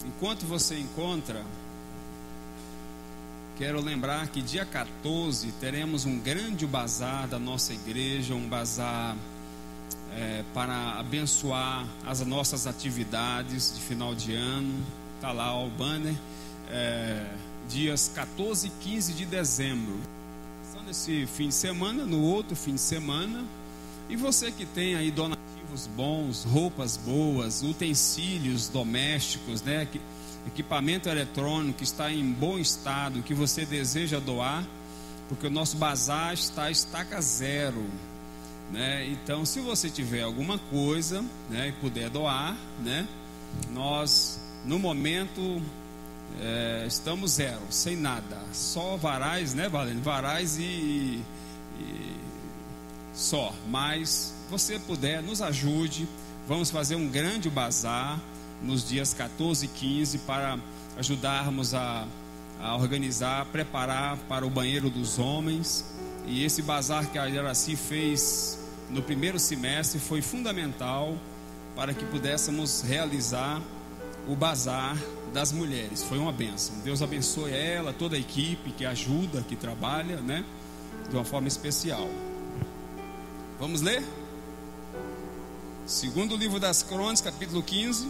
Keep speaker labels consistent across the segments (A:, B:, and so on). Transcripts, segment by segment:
A: Enquanto você encontra, quero lembrar que dia 14 teremos um grande bazar da nossa igreja, um bazar para abençoar as nossas atividades de final de ano. Está lá o banner, dias 14 e 15 de dezembro. Nesse fim de semana, no outro fim de semana. E você que tem aí donativos bons, roupas boas, utensílios domésticos, né, equipamento eletrônico que está em bom estado, que você deseja doar, porque o nosso bazar está estaca zero, né? Então, se você tiver alguma coisa, né, e puder doar, né, nós no momento estamos zero, sem nada, só varais, né, Valene? Varais e só. Mas você puder, nos ajude. Vamos fazer um grande bazar nos dias 14 e 15 para ajudarmos a organizar, preparar para o banheiro dos homens. E esse bazar que a Iraci fez no primeiro semestre foi fundamental para que pudéssemos realizar o bazar das mulheres. Foi uma bênção. Deus abençoe ela, toda a equipe que ajuda, que trabalha, né, de uma forma especial. Vamos ler? Segundo livro das Crônicas, capítulo 15.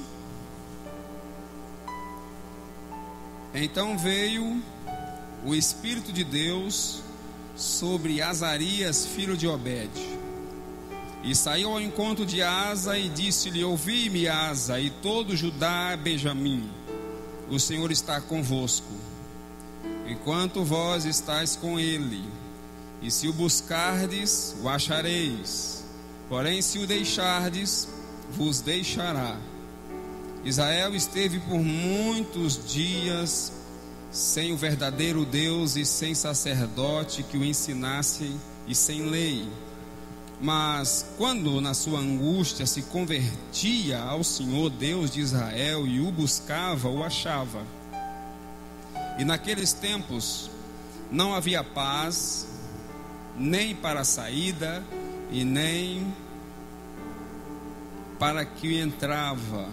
A: Então veio o Espírito de Deus sobre Azarias, filho de Obede, e saiu ao encontro de Asa e disse-lhe: ouvi-me, Asa, e todo Judá, Benjamim, o Senhor está convosco, enquanto vós estáis com ele, e se o buscardes, o achareis, porém se o deixardes, vos deixará. Israel esteve por muitos dias sem o verdadeiro Deus e sem sacerdote que o ensinasse e sem lei. Mas quando na sua angústia se convertia ao Senhor Deus de Israel e o buscava, o achava. E naqueles tempos não havia paz, nem para a saída e nem para que entrava,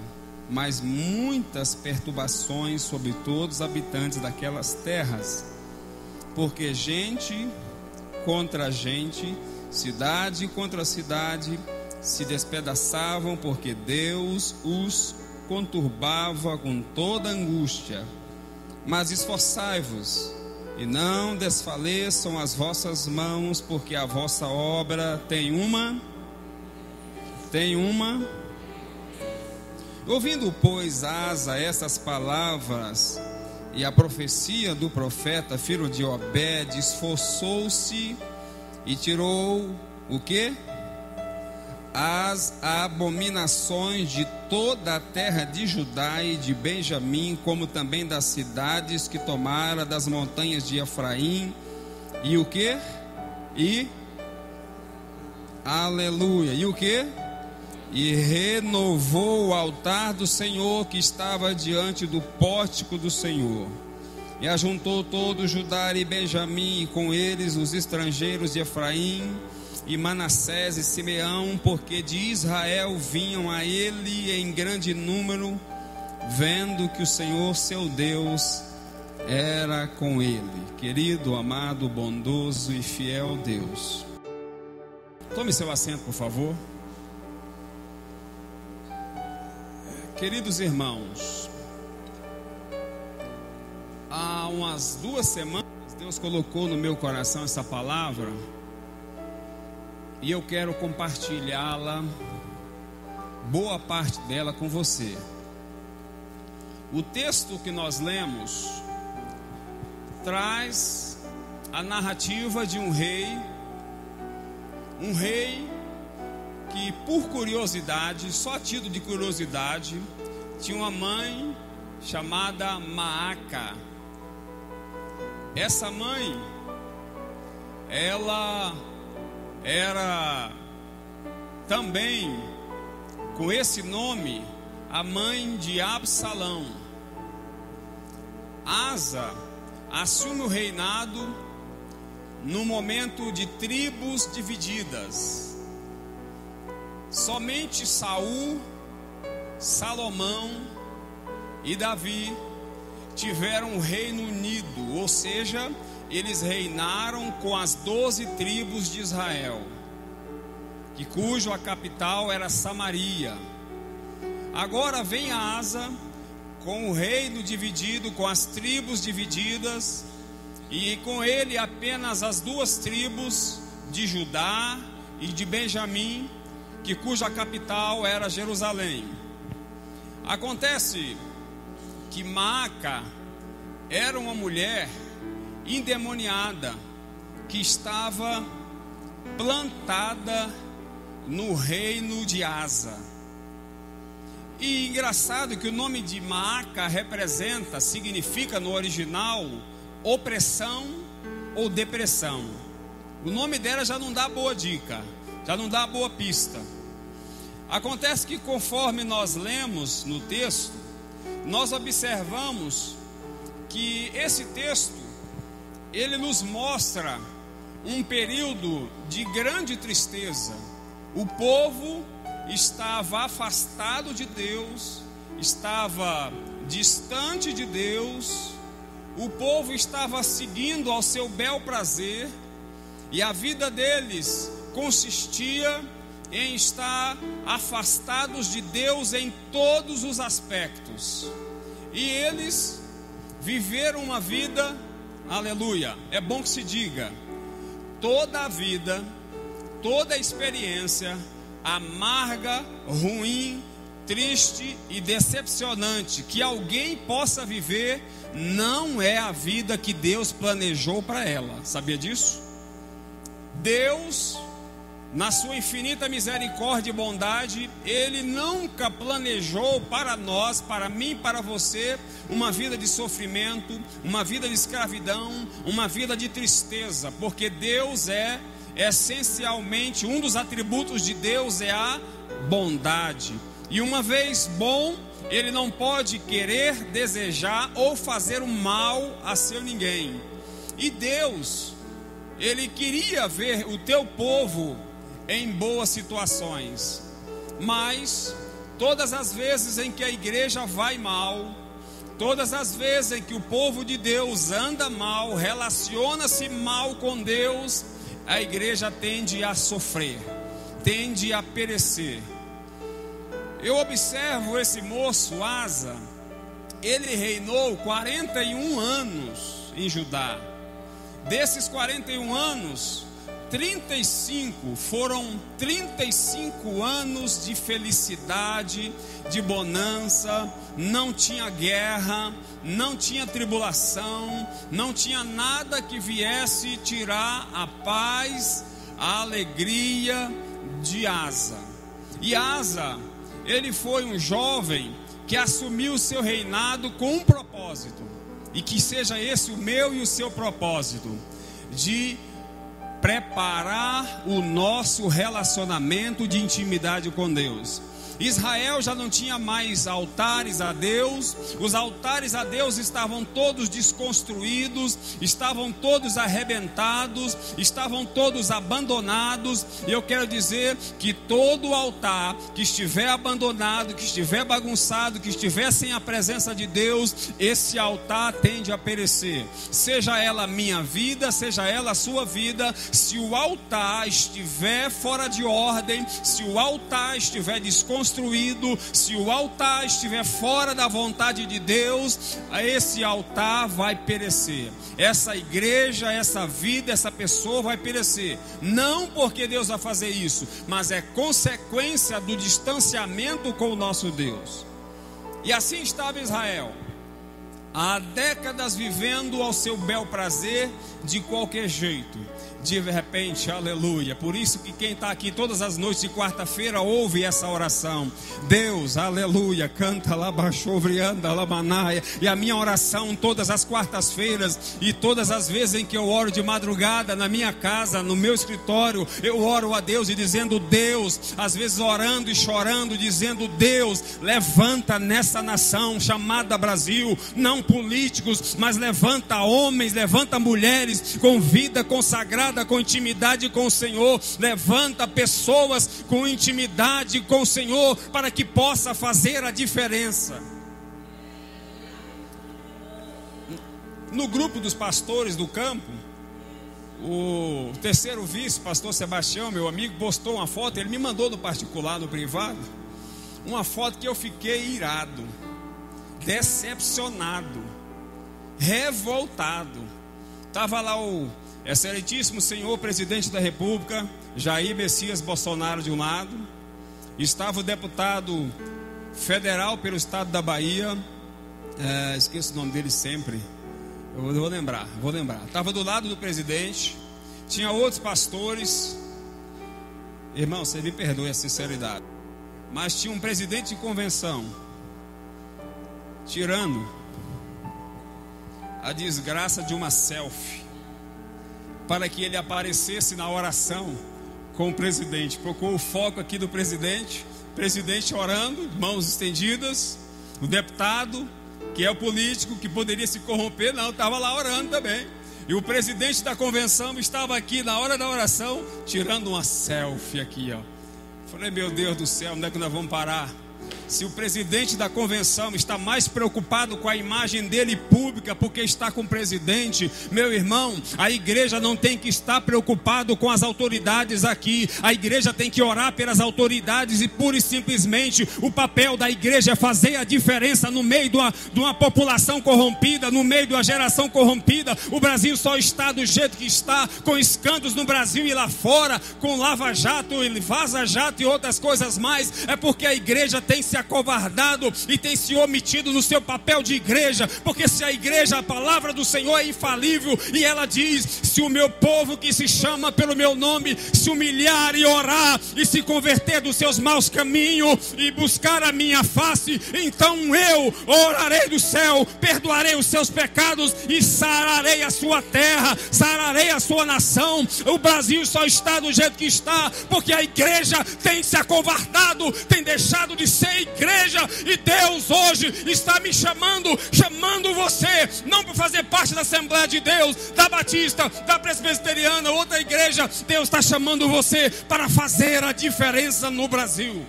A: mas muitas perturbações sobre todos os habitantes daquelas terras, porque gente contra gente, cidade contra cidade, se despedaçavam, porque Deus os conturbava com toda angústia. Mas esforçai-vos, e não desfaleçam as vossas mãos, porque a vossa obra tem uma. Ouvindo, pois, Asa essas palavras e a profecia do profeta, filho de Obede, esforçou-se e tirou o quê? As abominações de toda a terra de Judá e de Benjamim, como também das cidades que tomara das montanhas de Efraim, e o quê? Aleluia, e o quê? E renovou o altar do Senhor que estava diante do pórtico do Senhor. E ajuntou todo Judá e Benjamim, e com eles os estrangeiros de Efraim, e Manassés e Simeão, porque de Israel vinham a ele em grande número, vendo que o Senhor seu Deus era com ele. Querido, amado, bondoso e fiel Deus, tome seu assento, por favor. Queridos irmãos, há umas 2 semanas Deus colocou no meu coração essa palavra e eu quero compartilhá-la, boa parte dela, com você. O texto que nós lemos traz a narrativa de um rei que, por curiosidade, só a título de curiosidade, tinha uma mãe chamada Maaca. Essa mãe, ela era também, com esse nome, a mãe de Absalão. Asa assume o reinado no momento de tribos divididas. Somente Saul, Salomão e Davi tiveram um reino unido, ou seja, eles reinaram com as 12 tribos de Israel, cuja capital era Samaria. Agora vem Asa com o reino dividido, com as tribos divididas, e com ele apenas as 2 tribos de Judá e de Benjamim, cuja capital era Jerusalém. Acontece que Maaca era uma mulher endemoniada que estava plantada no reino de Asa. E engraçado que o nome de Maaca significa no original opressão ou depressão. O nome dela já não dá boa dica, já não dá boa pista. Acontece que conforme nós lemos no texto, nós observamos que esse texto, ele nos mostra um período de grande tristeza. O povo estava afastado de Deus, estava distante de Deus, o povo estava seguindo ao seu bel prazer, e a vida deles consistia em estar afastados de Deus em todos os aspectos. E eles viveram uma vida, aleluia, é bom que se diga, toda a vida, toda a experiência amarga, ruim, triste e decepcionante que alguém possa viver, não é a vida que Deus planejou para ela. Sabia disso? Deus, na sua infinita misericórdia e bondade, Ele nunca planejou para nós, para mim, para você, uma vida de sofrimento, uma vida de escravidão, uma vida de tristeza, porque Deus é essencialmente, um dos atributos de Deus é a bondade. E uma vez bom, Ele não pode querer, desejar ou fazer o mal a seu ninguém. E Deus, Ele queria ver o teu povo em boas situações, mas todas as vezes em que a igreja vai mal, todas as vezes em que o povo de Deus anda mal, relaciona-se mal com Deus, a igreja tende a sofrer, tende a perecer. Eu observo esse moço, Asa, ele reinou 41 anos em Judá. Desses 41 anos, 35 foram 35 anos de felicidade, de bonança, não tinha guerra, não tinha tribulação, não tinha nada que viesse tirar a paz, a alegria de Asa. E Asa, ele foi um jovem que assumiu o seu reinado com um propósito, e que seja esse o meu e o seu propósito, de preparar o nosso relacionamento de intimidade com Deus. Israel já não tinha mais altares a Deus, os altares a Deus estavam todos desconstruídos, estavam todos arrebentados, estavam todos abandonados. E eu quero dizer que todo altar que estiver abandonado, que estiver bagunçado, que estiver sem a presença de Deus, esse altar tende a perecer. Seja ela a minha vida, seja ela a sua vida, se o altar estiver fora de ordem, se o altar estiver desconstruído, se o altar estiver fora da vontade de Deus, esse altar vai perecer. Essa igreja, essa vida, essa pessoa vai perecer. Não porque Deus vai fazer isso, mas é consequência do distanciamento com o nosso Deus. E assim estava Israel, há décadas vivendo ao seu bel prazer, de qualquer jeito. De repente, aleluia. Por isso que quem está aqui todas as noites de quarta-feira ouve essa oração. Deus, aleluia, canta lá baixovrianda, lá manaia. E a minha oração todas as quartas-feiras e todas as vezes em que eu oro de madrugada na minha casa, no meu escritório, eu oro a Deus e dizendo: Deus, às vezes orando e chorando, dizendo: Deus, levanta nessa nação chamada Brasil, não políticos, mas levanta homens, levanta mulheres com vida consagrada, com intimidade com o Senhor. Levanta pessoas com intimidade com o Senhor, para que possa fazer a diferença. No grupo dos pastores do campo, o terceiro vice, pastor Sebastião, meu amigo, postou uma foto. Ele me mandou no particular, no privado, uma foto que eu fiquei irado, decepcionado, revoltado. Estava lá o excelentíssimo senhor presidente da República, Jair Messias Bolsonaro, de um lado. Estava o deputado federal pelo estado da Bahia, esqueço o nome dele sempre, eu vou lembrar. Estava do lado do presidente. Tinha outros pastores. Irmão, você me perdoe a sinceridade, mas tinha um presidente de convenção tirando a desgraça de uma selfie para que ele aparecesse na oração com o presidente. Procurou o foco aqui do presidente orando, mãos estendidas. O deputado, que é o político, que poderia se corromper, não, estava lá orando também. E o presidente da convenção estava aqui na hora da oração, tirando uma selfie aqui, ó. Falei, meu Deus do céu, onde é que nós vamos parar? Se o presidente da convenção está mais preocupado com a imagem dele pública, porque está com o presidente, meu irmão, a igreja não tem que estar preocupado com as autoridades aqui. A igreja tem que orar pelas autoridades, e pura e simplesmente o papel da igreja é fazer a diferença no meio de uma população corrompida, no meio de uma geração corrompida. O Brasil só está do jeito que está, com escândalos no Brasil e lá fora, com lava-jato, vaza-jato e outras coisas mais, é porque a igreja tem se acovardado e tem se omitido no seu papel de igreja. Porque se a igreja, a palavra do Senhor é infalível, e ela diz: se o meu povo que se chama pelo meu nome se humilhar e orar e se converter dos seus maus caminhos e buscar a minha face, então eu orarei do céu, perdoarei os seus pecados e sararei a sua terra, sararei a sua nação. O Brasil só está do jeito que está porque a igreja tem se acovardado, tem deixado de ser igreja. E Deus hoje está me chamando você, não para fazer parte da Assembleia de Deus, da Batista, da Presbiteriana, outra igreja. Deus está chamando você para fazer a diferença no Brasil.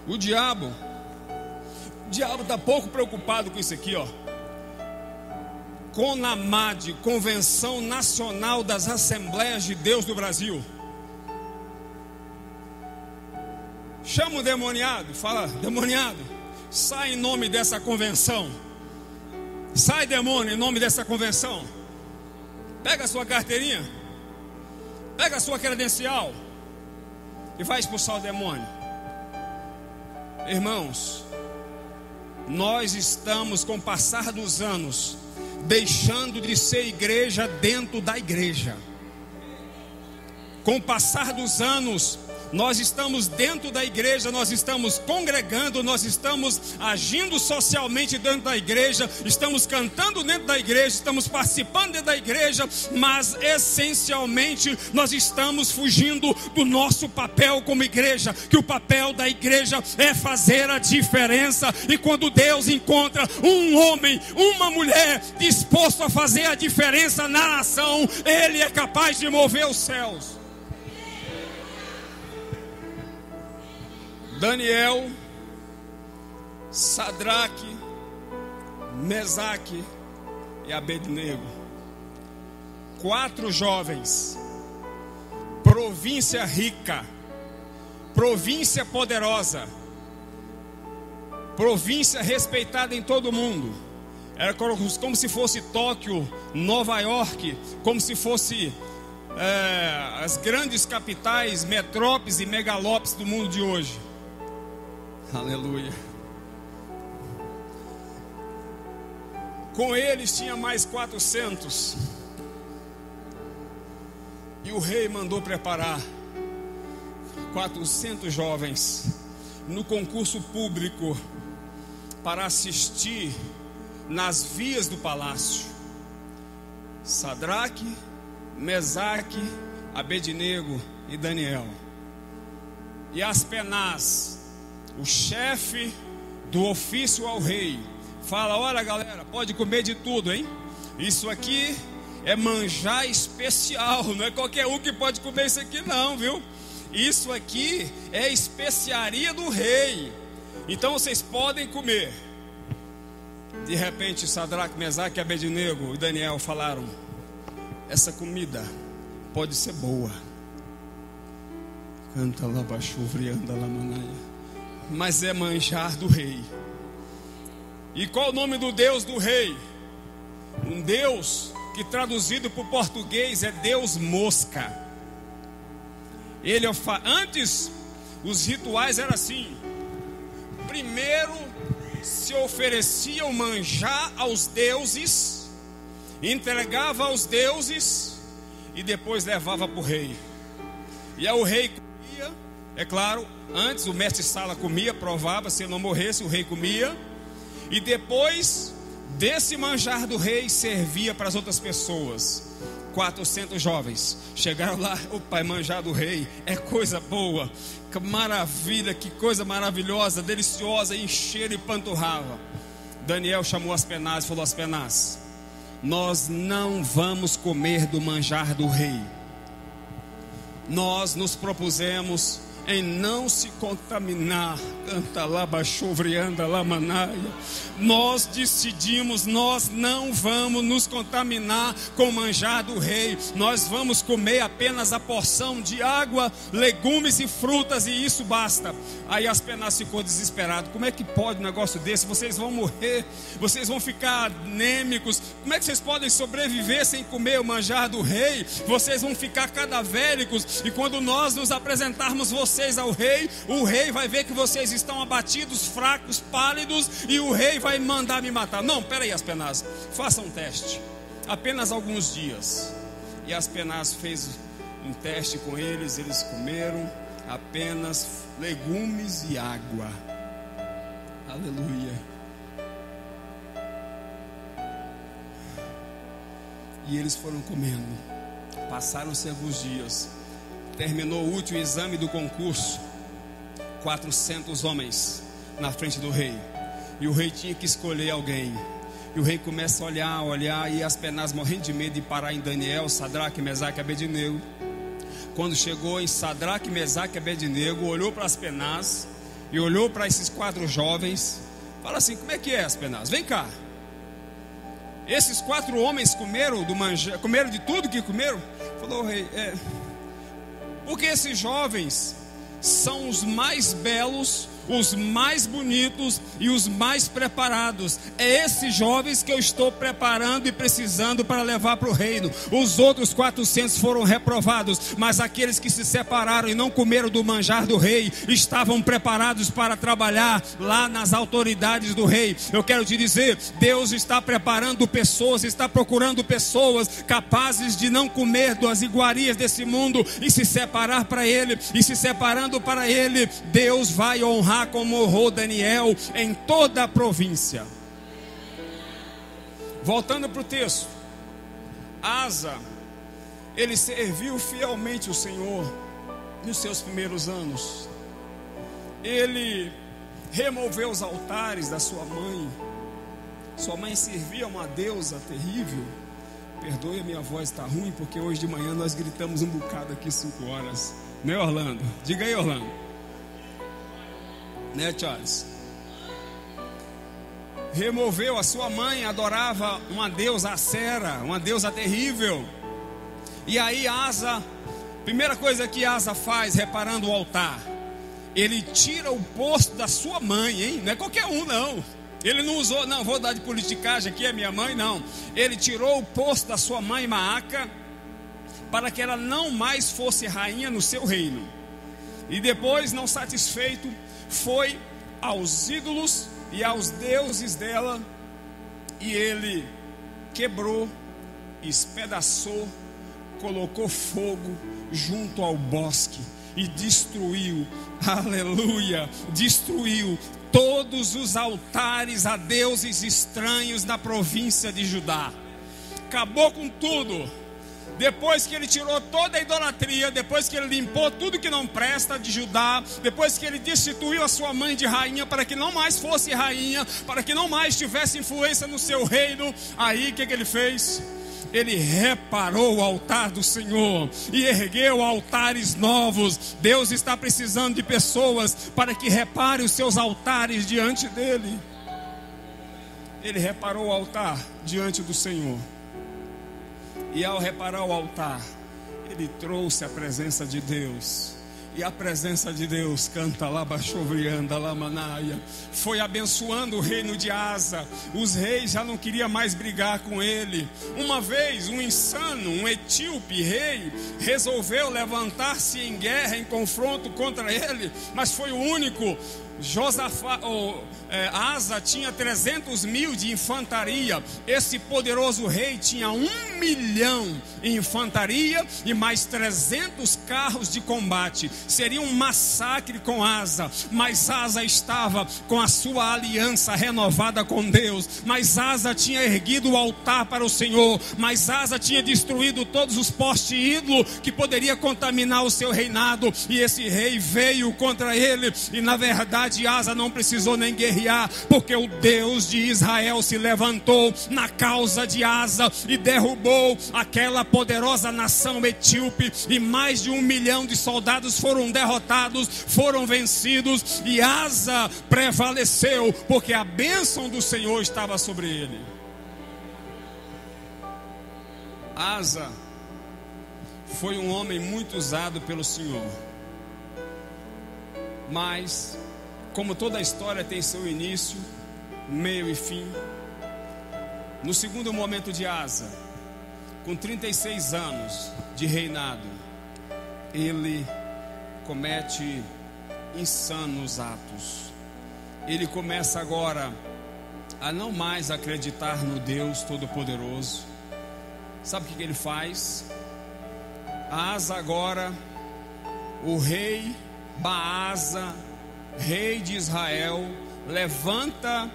A: O diabo está pouco preocupado com isso aqui, CONAMAD, Convenção Nacional das Assembleias de Deus do Brasil. Chama o demoniado, fala: demoniado, sai em nome dessa convenção. Sai, demônio, em nome dessa convenção. Pega a sua carteirinha, pega a sua credencial e vai expulsar o demônio. Irmãos, nós estamos, com o passar dos anos, deixando de ser igreja dentro da igreja. Com o passar dos anos, nós estamos dentro da igreja, nós estamos congregando, nós estamos agindo socialmente dentro da igreja, estamos cantando dentro da igreja, estamos participando dentro da igreja, mas essencialmente nós estamos fugindo do nosso papel como igreja, que o papel da igreja é fazer a diferença. E quando Deus encontra um homem, uma mulher disposto a fazer a diferença na nação, Ele é capaz de mover os céus. Daniel, Sadraque, Mesaque e Abednego, 4 jovens, província rica, província poderosa, província respeitada em todo o mundo. Era como se fosse Tóquio, Nova York, como se fosse as grandes capitais, metrópoles e megalópolis do mundo de hoje. Aleluia. Com eles tinha mais 400. E o rei mandou preparar 400 jovens no concurso público para assistir nas vias do palácio. Sadraque, Mesaque, Abednego e Daniel. E Aspenaz, o chefe do ofício ao rei, fala: olha galera, pode comer de tudo, hein? Isso aqui é manjar especial, não é qualquer um que pode comer isso aqui não, viu? Isso aqui é especiaria do rei. então vocês podem comer. De repente Sadraque, Mesaque, Abednego e Daniel falaram: essa comida pode ser boa, canta lá baixo, anda lá manaia, mas é manjar do rei. E qual o nome do Deus do rei? Um Deus que traduzido para o português é Deus mosca. Antes os rituais eram assim: primeiro se oferecia o manjar aos deuses, entregava aos deuses e depois levava para o rei. E aí o rei comia, é claro, antes o mestre Sala comia, provava, se ele não morresse o rei comia, e depois desse manjar do rei servia para as outras pessoas. 400 jovens chegaram lá: o pai, manjar do rei é coisa boa, que maravilha, que coisa maravilhosa, deliciosa, encheram e panturrava. Daniel chamou Aspenaz e falou: Aspenaz, nós não vamos comer do manjar do rei. Nós nos propusemos em não se contaminar. Canta lá baixou, anda lá manaia. Nós decidimos, nós não vamos nos contaminar com o manjar do rei. Nós vamos comer apenas a porção de água, legumes e frutas, e isso basta. Aí Aspenaz ficou desesperado: como é que pode um negócio desse? Vocês vão morrer, vocês vão ficar anêmicos. Como é que vocês podem sobreviver sem comer o manjar do rei? Vocês vão ficar cadavéricos, e quando nós nos apresentarmos vocês ao rei, o rei vai ver que vocês estão abatidos, fracos, pálidos, e o rei vai mandar me matar. Não, peraí, Aspenaz, faça um teste, apenas alguns dias. E Aspenaz fez um teste com eles, eles comeram apenas legumes e água. Aleluia. E eles foram comendo. Passaram-se alguns dias. Terminou o último exame do concurso. 400 homens na frente do rei. E o rei tinha que escolher alguém. E o rei começa a olhar, e Aspenaz morrendo de medo de parar em Daniel, Sadraque, Mesaque e Abednego. Quando chegou em Sadraque, Mesaque e Abednego, olhou para Aspenaz e olhou para esses 4 jovens. Fala assim: como é que é, Aspenaz? Vem cá. Esses 4 homens comeram do manjar, comeram de tudo que comeram? Falou o rei: porque esses jovens são os mais belos, os mais bonitos e os mais preparados. É esses jovens que eu estou preparando e precisando para levar para o reino. Os outros 400 foram reprovados, mas aqueles que se separaram e não comeram do manjar do rei estavam preparados para trabalhar lá nas autoridades do rei. Eu quero te dizer, Deus está preparando pessoas, está procurando pessoas capazes de não comer das iguarias desse mundo e se separar para Ele. E se separando para Ele, Deus vai honrar como honrou Daniel em toda a província. Voltando para o texto, Asa, ele serviu fielmente o Senhor nos seus primeiros anos. Ele removeu os altares da sua mãe. Sua mãe servia uma deusa terrível. Perdoe, a minha voz está ruim, porque hoje de manhã nós gritamos um bocado aqui 5 horas. Né, Orlando? Diga aí, Orlando. Né, Charles? Removeu a sua mãe, adorava uma deusa Acera, uma deusa terrível. E aí Asa, primeira coisa que Asa faz, reparando o altar, ele tira o posto da sua mãe, hein? Não é qualquer um, não. Ele não usou, não, vou dar de politicagem aqui, é minha mãe, não. Ele tirou o posto da sua mãe Maaca, para que ela não mais fosse rainha no seu reino. E depois, não satisfeito, foi aos ídolos e aos deuses dela, e ele quebrou, espedaçou, colocou fogo junto ao bosque e destruiu, aleluia, destruiu todos os altares a deuses estranhos na província de Judá. Acabou com tudo. Depois que ele tirou toda a idolatria, depois que ele limpou tudo que não presta de Judá, depois que ele destituiu a sua mãe de rainha para que não mais fosse rainha, para que não mais tivesse influência no seu reino, aí o que ele fez? ele reparou o altar do Senhor e ergueu altares novos. Deus está precisando de pessoas para que reparem os seus altares diante dele. Ele reparou o altar diante do Senhor. E ao reparar o altar, ele trouxe a presença de Deus. E a presença de Deus, canta lá, baixovrianda, lá, manaia, foi abençoando o reino de Asa. Os reis já não queriam mais brigar com ele. Uma vez, um insano, um etíope rei, resolveu levantar-se em guerra, em confronto contra ele, mas foi o único. Asa tinha 300.000 de infantaria. Esse poderoso rei tinha 1 milhão em infantaria e mais 300 carros de combate. Seria um massacre com Asa, mas Asa estava com a sua aliança renovada com Deus. Mas Asa tinha erguido o altar para o Senhor, mas Asa tinha destruído todos os postes ídolo que poderia contaminar o seu reinado. E esse rei veio contra ele, e na verdade Asa não precisou nem guerrear, porque o Deus de Israel se levantou na causa de Asa e derrubou aquela poderosa nação etíope, e mais de 1 milhão de soldados foram derrotados, foram vencidos, e Asa prevaleceu, porque a bênção do Senhor estava sobre ele. Asa foi um homem muito usado pelo Senhor, mas como toda a história tem seu início, meio e fim, no segundo momento de Asa, com 36 anos de reinado, ele comete insanos atos. Ele começa agora a não mais acreditar no Deus Todo-Poderoso. Sabe o que ele faz? Asa agora, o rei Baasa, rei de Israel, levanta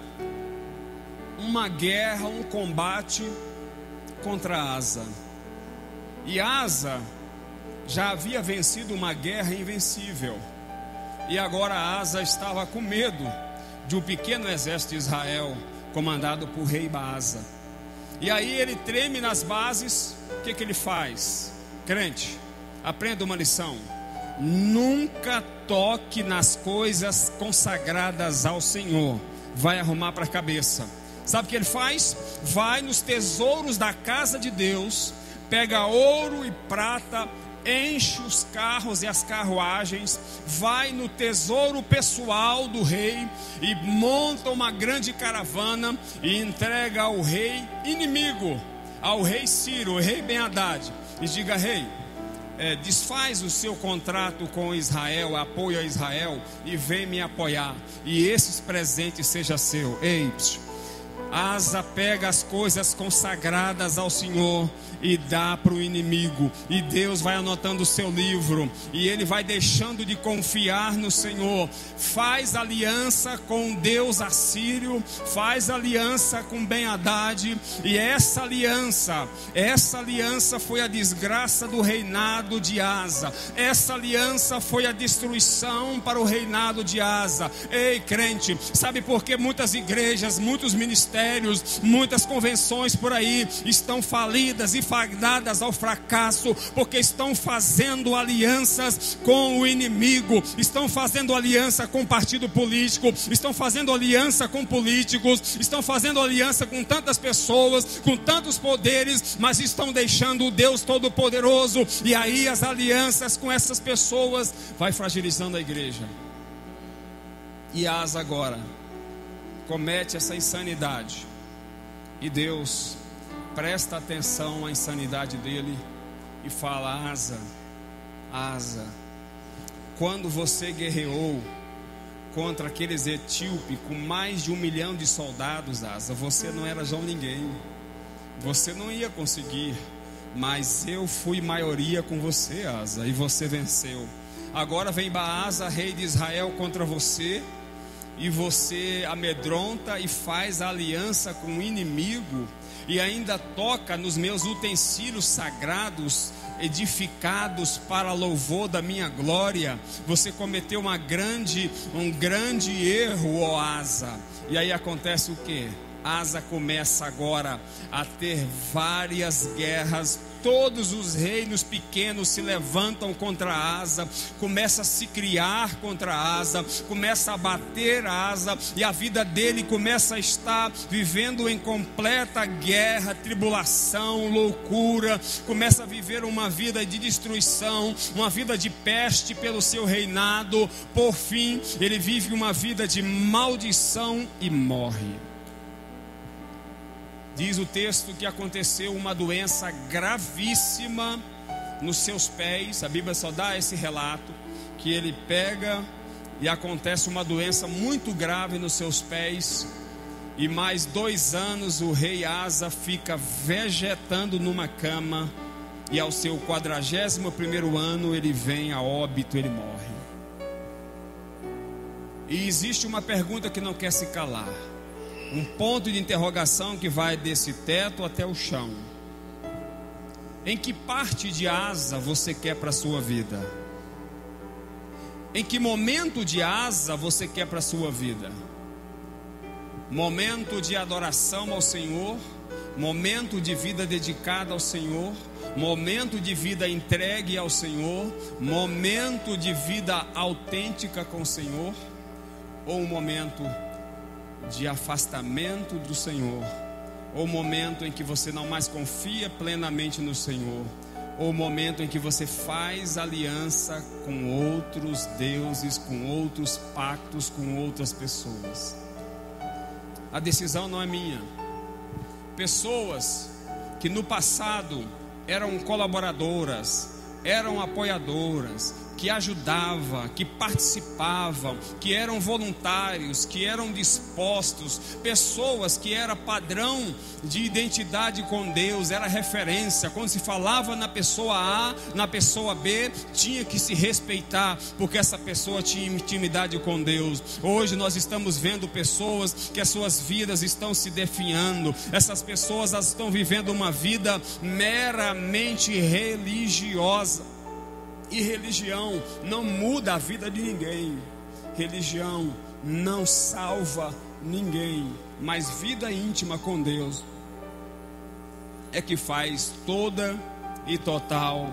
A: uma guerra, um combate contra Asa. E Asa já havia vencido uma guerra invencível, e agora Asa estava com medo de um pequeno exército de Israel comandado por rei Baasa. E aí ele treme nas bases. O que ele faz? Crente, aprenda uma lição: nunca toque nas coisas consagradas ao Senhor, vai arrumar para a cabeça. Sabe o que ele faz? Vai nos tesouros da casa de Deus, pega ouro e prata, enche os carros e as carruagens, vai no tesouro pessoal do rei e monta uma grande caravana e entrega ao rei inimigo, ao rei Ciro, o rei Ben-Hadad, e diga: rei, desfaz o seu contrato com Israel, apoio a Israel, e vem me apoiar, e esses presentes seja seu. Ei, Asa pega as coisas consagradas ao Senhor e dá para o inimigo, e Deus vai anotando o seu livro, e ele vai deixando de confiar no Senhor. Faz aliança com Deus assírio, faz aliança com Ben-Hadad, e essa aliança foi a desgraça do reinado de Asa. Essa aliança foi a destruição para o reinado de Asa. Ei, crente, sabe por que muitas igrejas, muitos ministérios, muitas convenções por aí estão falidas e fadadas ao fracasso? Porque estão fazendo alianças com o inimigo, estão fazendo aliança com partido político, estão fazendo aliança com políticos, estão fazendo aliança com tantas pessoas, com tantos poderes, mas estão deixando o Deus Todo-Poderoso, e aí as alianças com essas pessoas vai fragilizando a igreja. E Asa agora comete essa insanidade, e Deus presta atenção à insanidade dele e fala: Asa, quando você guerreou contra aqueles etíopes com mais de 1 milhão de soldados, Asa, você não era João ninguém, você não ia conseguir, mas eu fui maioria com você, Asa, e você venceu. Agora vem Baasa, rei de Israel, contra você, e você amedronta e faz aliança com o inimigo, e ainda toca nos meus utensílios sagrados, edificados para louvor da minha glória. Você cometeu um grande erro, ó Asa. E aí acontece o quê? Asa começa agora a ter várias guerras. Todos os reinos pequenos se levantam contra Asa, começa a se criar contra Asa, começa a bater Asa, e a vida dele começa a estar vivendo em completa guerra, tribulação, loucura, começa a viver uma vida de destruição, uma vida de peste pelo seu reinado. Por fim, ele vive uma vida de maldição e morre. Diz o texto que aconteceu uma doença gravíssima nos seus pés. A Bíblia só dá esse relato, que ele pega e acontece uma doença muito grave nos seus pés. E mais 2 anos o rei Asa fica vegetando numa cama. E ao seu 41º ano ele vem a óbito, ele morre. E existe uma pergunta que não quer se calar. Um ponto de interrogação que vai desse teto até o chão. Em que parte de Asa você quer para a sua vida? Em que momento de Asa você quer para a sua vida? Momento de adoração ao Senhor? Momento de vida dedicada ao Senhor? Momento de vida entregue ao Senhor? Momento de vida autêntica com o Senhor? Ou um momento de afastamento do Senhor, ou momento em que você não mais confia plenamente no Senhor, ou momento em que você faz aliança com outros deuses, com outros pactos, com outras pessoas. A decisão não é minha. Pessoas que no passado eram colaboradoras, eram apoiadoras, que ajudavam, que participavam, que eram voluntários, que eram dispostos, pessoas que eram padrão de identidade com Deus, era referência. Quando se falava na pessoa A, na pessoa B, tinha que se respeitar, porque essa pessoa tinha intimidade com Deus. Hoje nós estamos vendo pessoas que as suas vidas estão se definhando. Essas pessoas, elas estão vivendo uma vida meramente religiosa. E religião não muda a vida de ninguém. Religião não salva ninguém. Mas vida íntima com Deus é que faz toda e total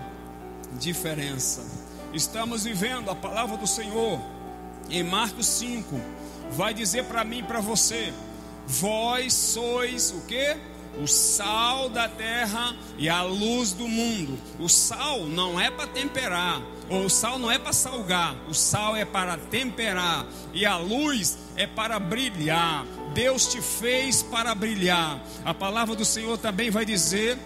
A: diferença. Estamos vivendo a palavra do Senhor em Marcos 5. Vai dizer para mim e para você: vós sois o quê? O sal da terra e a luz do mundo. O sal não é para temperar, ou o sal não é para salgar. O sal é para temperar, e a luz é para brilhar. Deus te fez para brilhar. A palavra do Senhor também vai dizer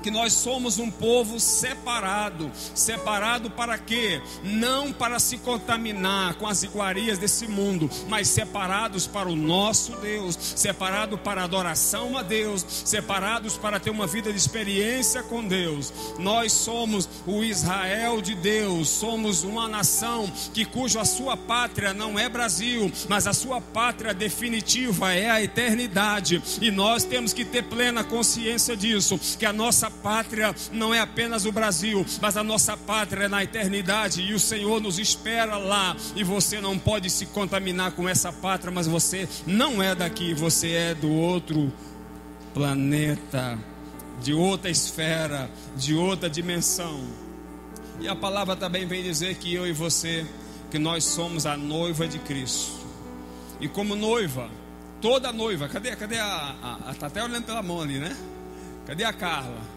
A: que nós somos um povo separado. Separado para quê? Não para se contaminar com as iguarias desse mundo, mas separados para o nosso Deus, separados para a adoração a Deus, separados para ter uma vida de experiência com Deus. Nós somos o Israel de Deus, somos uma nação cuja sua pátria não é Brasil, mas a sua pátria definitiva é a eternidade. E nós temos que ter plena consciência disso, que a nossa pátria não é apenas o Brasil, mas a nossa pátria é na eternidade, e o Senhor nos espera lá. E você não pode se contaminar com essa pátria, mas você não é daqui, você é do outro planeta, de outra esfera, de outra dimensão. E a palavra também vem dizer que eu e você, que nós somos a noiva de Cristo. E como noiva, toda noiva, cadê tá até olhando pela mão ali, né? Cadê a Carla?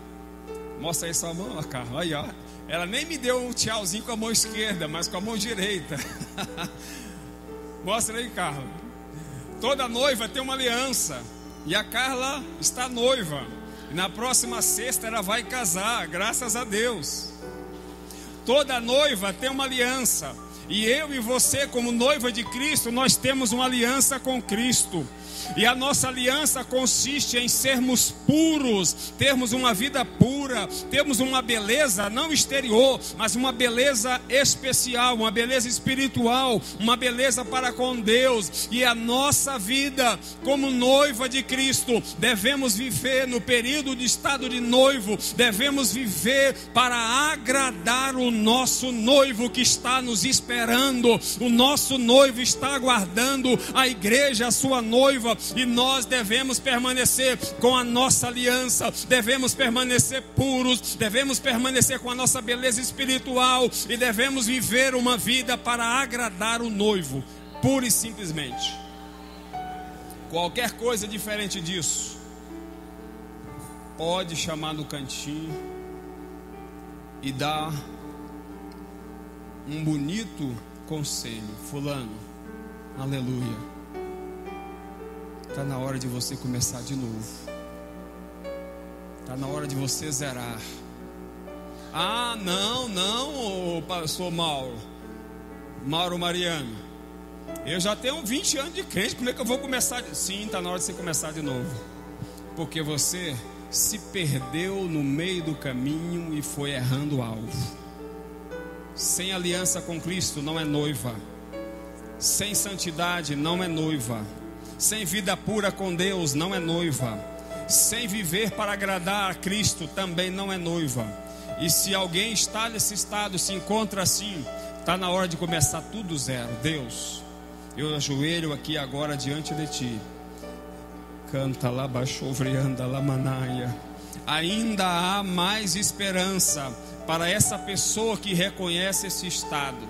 A: Mostra aí sua mão, a Carla. Aí, ó. Ela nem me deu um tchauzinho com a mão esquerda, mas com a mão direita. Mostra aí, Carla. Toda noiva tem uma aliança. E a Carla está noiva. E na próxima sexta ela vai casar, graças a Deus. Toda noiva tem uma aliança. E eu e você, como noiva de Cristo, nós temos uma aliança com Cristo. E a nossa aliança consiste em sermos puros, termos uma vida pura, termos uma beleza não exterior, mas uma beleza especial, uma beleza espiritual, uma beleza para com Deus. E a nossa vida como noiva de Cristo, devemos viver no período de estado de noivo, devemos viver para agradar o nosso noivo que está nos esperando esperando, o nosso noivo está aguardando a igreja, a sua noiva, e nós devemos permanecer com a nossa aliança, devemos permanecer puros, devemos permanecer com a nossa beleza espiritual e devemos viver uma vida para agradar o noivo, pura e simplesmente. Qualquer coisa diferente disso, pode chamar no cantinho e dar um bonito conselho. Fulano, aleluia, está na hora de você começar de novo, está na hora de você zerar. Ah, não, pastor Mauro Mariano, eu já tenho 20 anos de crente, como é que eu vou começar? Sim, está na hora de você começar de novo, porque você se perdeu no meio do caminho e foi errando o alvo. Sem aliança com Cristo não é noiva, sem santidade não é noiva, sem vida pura com Deus não é noiva, sem viver para agradar a Cristo também não é noiva. E se alguém está nesse estado, se encontra assim, está na hora de começar tudo zero. Deus, eu ajoelho aqui agora diante de Ti. Canta lá, baixovrianda lá, manaia. Ainda há mais esperança para essa pessoa que reconhece esse estado.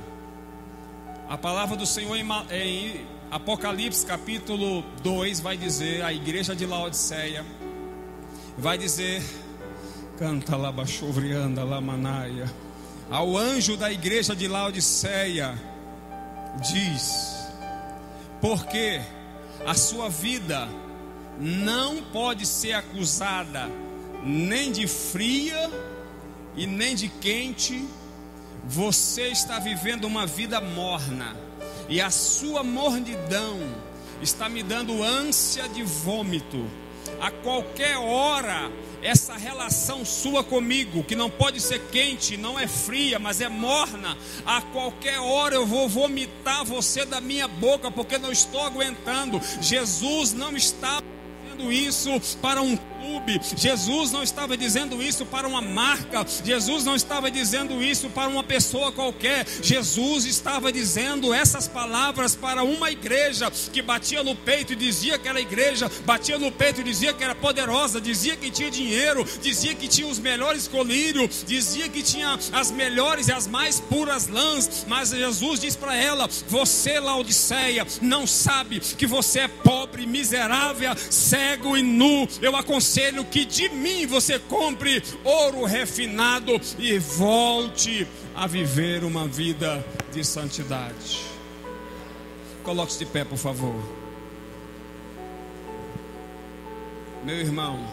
A: A palavra do Senhor em Apocalipse capítulo 2 vai dizer, a igreja de Laodiceia vai dizer, canta lá, baixovrianda lá, manaia. Ao anjo da igreja de Laodiceia diz: porque a sua vida não pode ser acusada nem de fria e nem de quente. Você está vivendo uma vida morna, e a sua mornidão está me dando ânsia de vômito. A qualquer hora, essa relação sua comigo, que não pode ser quente, não é fria, mas é morna, a qualquer hora eu vou vomitar você da minha boca, porque não estou aguentando. Jesus não está dizendo isso para um clube, Jesus não estava dizendo isso para uma marca, Jesus não estava dizendo isso para uma pessoa qualquer. Jesus estava dizendo essas palavras para uma igreja que batia no peito e dizia que era igreja, batia no peito e dizia que era poderosa, dizia que tinha dinheiro, dizia que tinha os melhores colírios, dizia que tinha as melhores e as mais puras lãs. Mas Jesus diz para ela: você, Laodiceia, não sabe que você é pobre, miserável, cego e nu. Eu aconselho que de mim você compre ouro refinado e volte a viver uma vida de santidade. Coloque-se de pé, por favor. Meu irmão,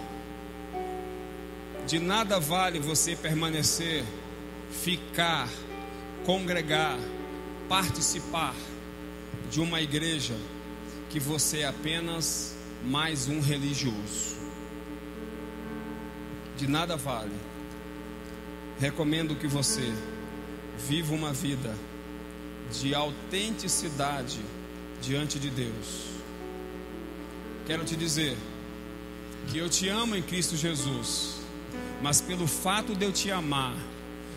A: de nada vale você permanecer, ficar, congregar, participar de uma igreja que você é apenas mais um religioso. De nada vale. Recomendo que você viva uma vida de autenticidade diante de Deus. Quero te dizer que eu te amo em Cristo Jesus, mas pelo fato de eu te amar,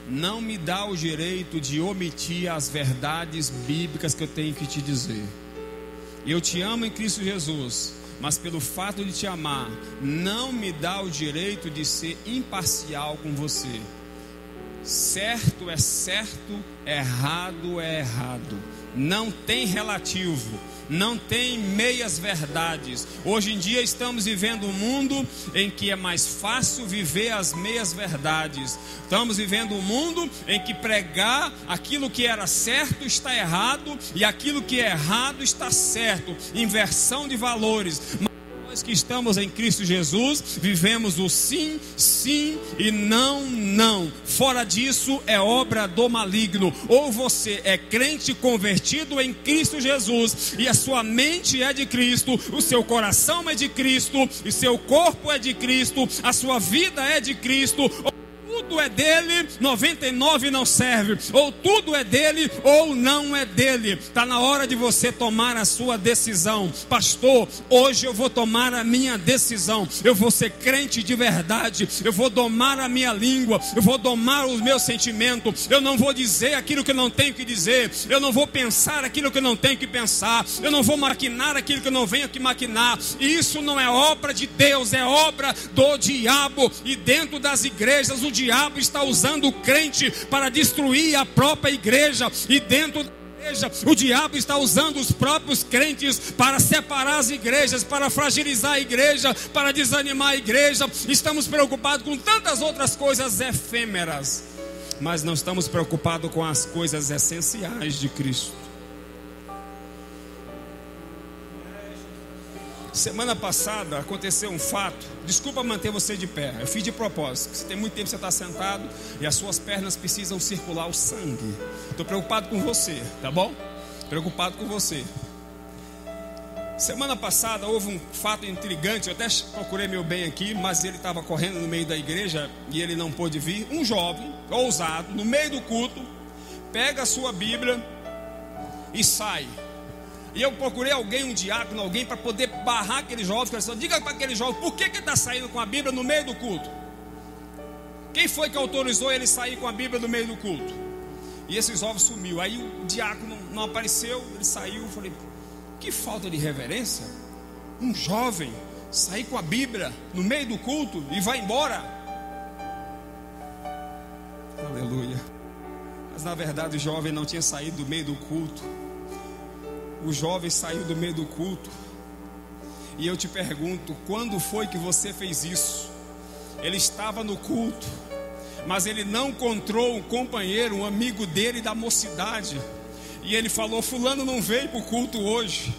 A: não me dá o direito de omitir as verdades bíblicas que eu tenho que te dizer. Eu te amo em Cristo Jesus, mas pelo fato de te amar, não me dá o direito de ser imparcial com você. Certo é certo, errado é errado. Não tem relativo, não tem meias verdades. Hoje em dia estamos vivendo um mundo em que é mais fácil viver as meias verdades. Estamos vivendo um mundo em que pregar aquilo que era certo está errado e aquilo que é errado está certo. Inversão de valores. Nós que estamos em Cristo Jesus vivemos o sim, sim e não, não. Fora disso é obra do maligno. Ou você é crente convertido em Cristo Jesus e a sua mente é de Cristo, o seu coração é de Cristo e seu corpo é de Cristo, a sua vida é de Cristo. tudo é dele, 99 não serve. Ou tudo é dele, ou não é dele. Está na hora de você tomar a sua decisão. Pastor, hoje eu vou tomar a minha decisão. Eu vou ser crente de verdade. Eu vou domar a minha língua. Eu vou domar os meus sentimentos. Eu não vou dizer aquilo que eu não tenho que dizer. Eu não vou pensar aquilo que eu não tenho que pensar. Eu não vou maquinar aquilo que eu não venho que maquinar. Isso não é obra de Deus, é obra do diabo. E dentro das igrejas o diabo está usando o crente para destruir a própria igreja. E dentro da igreja o diabo está usando os próprios crentes para separar as igrejas, para fragilizar a igreja, para desanimar a igreja. Estamos preocupados com tantas outras coisas efêmeras, mas não estamos preocupados com as coisas essenciais de Cristo. Semana passada aconteceu um fato. Desculpa manter você de pé, eu fiz de propósito. Você tem muito tempo que você está sentado e as suas pernas precisam circular o sangue. Estou preocupado com você, tá bom? Preocupado com você. Semana passada houve um fato intrigante. Eu até procurei meu bem aqui, mas ele estava correndo no meio da igreja e ele não pôde vir. Um jovem ousado, no meio do culto, pega a sua Bíblia e sai. E eu procurei alguém, um diácono, alguém para poder barrar aquele jovem. Diga para aquele jovem, por que ele está saindo com a Bíblia no meio do culto? Quem foi que autorizou ele sair com a Bíblia no meio do culto? E esse jovem sumiu. Aí o diácono não apareceu, ele saiu. Eu falei, que falta de reverência. Um jovem sair com a Bíblia no meio do culto e vai embora. Aleluia. Mas na verdade o jovem não tinha saído do meio do culto. O jovem saiu do meio do culto. E eu te pergunto, quando foi que você fez isso? Ele estava no culto, mas ele não encontrou um companheiro, um amigo dele da mocidade. E ele falou, fulano não veio para o culto hoje.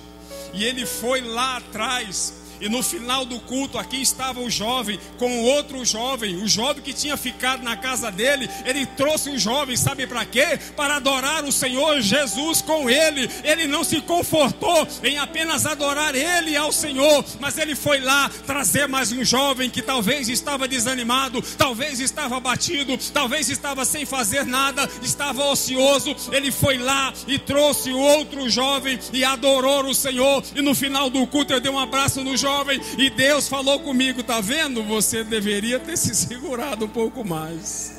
A: E ele foi lá atrás. E no final do culto, aqui estava o jovem com outro jovem. O jovem que tinha ficado na casa dele, ele trouxe o jovem, sabe para quê? Para adorar o Senhor Jesus com ele. Ele não se confortou em apenas adorar ele ao Senhor, mas ele foi lá trazer mais um jovem que talvez estava desanimado, talvez estava abatido, talvez estava sem fazer nada, estava ocioso. Ele foi lá e trouxe o outro jovem e adorou o Senhor. E no final do culto eu dei um abraço no jovem e Deus falou comigo, tá vendo? Você deveria ter se segurado um pouco mais.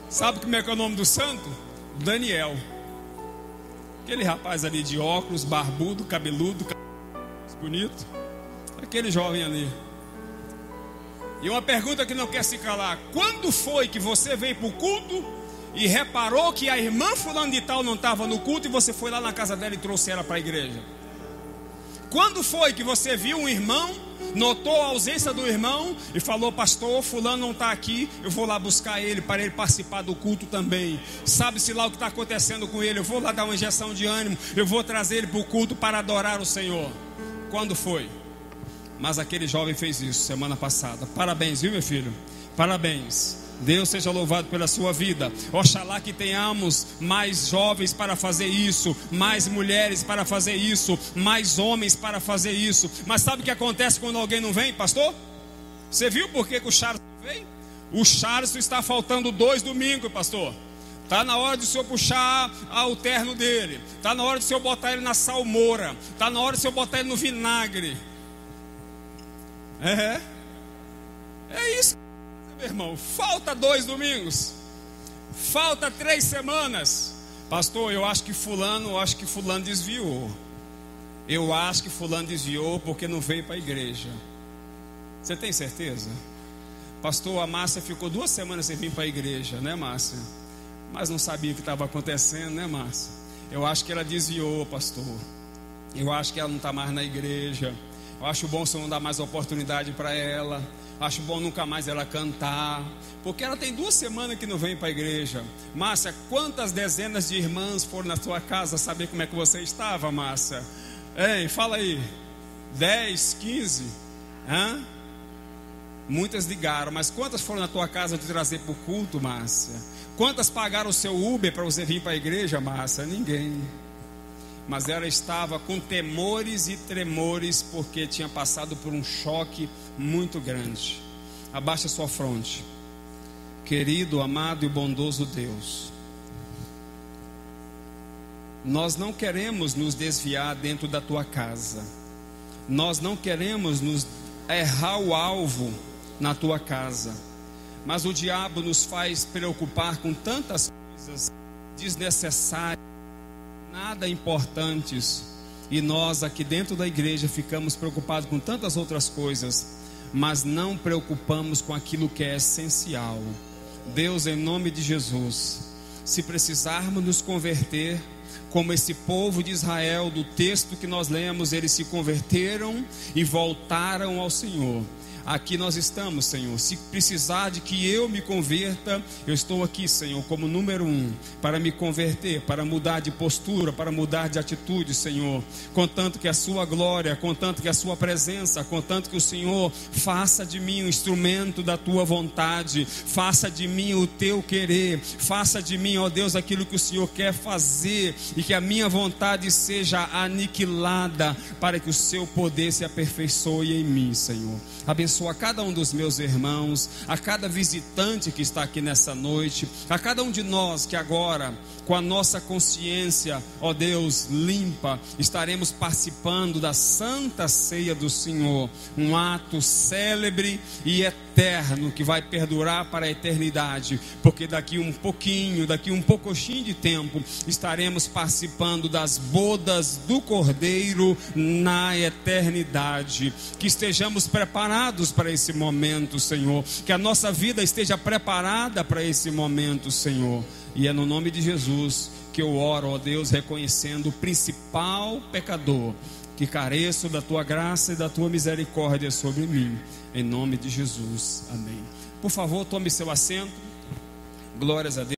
A: Sabe como é que é o nome do santo? Daniel. Aquele rapaz ali de óculos, barbudo, cabeludo, bonito. Aquele jovem ali. E uma pergunta que não quer se calar: quando foi que você veio para o culto e reparou que a irmã fulano de tal não estava no culto e você foi lá na casa dela e trouxe ela para a igreja? Quando foi que você viu um irmão, notou a ausência do irmão e falou, pastor, fulano não está aqui, eu vou lá buscar ele para ele participar do culto também. Sabe-se lá o que está acontecendo com ele, eu vou lá dar uma injeção de ânimo, eu vou trazer ele para o culto para adorar o Senhor. Quando foi? Mas aquele jovem fez isso semana passada. Parabéns, viu, meu filho? Parabéns. Deus seja louvado pela sua vida. Oxalá que tenhamos mais jovens para fazer isso, mais mulheres para fazer isso, mais homens para fazer isso. Mas sabe o que acontece quando alguém não vem, pastor? Você viu por que o Charles não veio? O Charles está faltando 2 domingos, pastor. Está na hora do senhor puxar o terno dele. Está na hora do senhor botar ele na salmoura. Está na hora do senhor botar ele no vinagre. É isso, meu irmão. Falta 2 domingos. Falta 3 semanas. Pastor, eu acho que fulano desviou. Eu acho que fulano desviou porque não veio para a igreja. Você tem certeza? Pastor, a Márcia ficou 2 semanas sem vir para a igreja, né, Márcia? Mas não sabia o que estava acontecendo, né, Márcia? Eu acho que ela desviou, pastor. Eu acho que ela não está mais na igreja. Eu acho bom o senhor não dar mais oportunidade para ela. Acho bom nunca mais ela cantar, porque ela tem 2 semanas que não vem para a igreja. Márcia, quantas dezenas de irmãs foram na sua casa saber como é que você estava, Márcia? Ei, fala aí. 10, 15? Hã? Muitas ligaram, mas quantas foram na tua casa te trazer para o culto, Márcia? Quantas pagaram o seu Uber para você vir para a igreja, Márcia? Ninguém. Mas ela estava com temores e tremores, porque tinha passado por um choque muito grande. Abaixa sua fronte. Querido, amado e bondoso Deus, nós não queremos nos desviar dentro da tua casa, nós não queremos nos errar o alvo na tua casa, mas o diabo nos faz preocupar com tantas coisas desnecessárias, nada importantes, e nós aqui dentro da igreja ficamos preocupados com tantas outras coisas, mas não preocupamos com aquilo que é essencial. Deus, em nome de Jesus, se precisarmos nos converter, como esse povo de Israel, do texto que nós lemos, eles se converteram e voltaram ao Senhor. Aqui nós estamos, Senhor. Se precisar de que eu me converta, eu estou aqui, Senhor, como número 1, para me converter, para mudar de postura, para mudar de atitude, Senhor. Contanto que a sua glória, contanto que a sua presença, contanto que o Senhor faça de mim um instrumento da tua vontade, faça de mim o teu querer, faça de mim, ó Deus, aquilo que o Senhor quer fazer, e que a minha vontade seja aniquilada, para que o seu poder se aperfeiçoe em mim, Senhor. Abençoa a cada um dos meus irmãos, a cada visitante que está aqui nessa noite, a cada um de nós que agora, com a nossa consciência, ó Deus, limpa, estaremos participando da Santa Ceia do Senhor, um ato célebre e eterno que vai perdurar para a eternidade, porque daqui um pouquinho de tempo, estaremos participando das bodas do Cordeiro na eternidade. Que estejamos preparados para esse momento, Senhor, que a nossa vida esteja preparada para esse momento, Senhor, e é no nome de Jesus que eu oro, ó Deus, reconhecendo o principal pecador, que careço da tua graça e da tua misericórdia sobre mim, em nome de Jesus, amém. Por favor, tome seu assento. Glórias a Deus.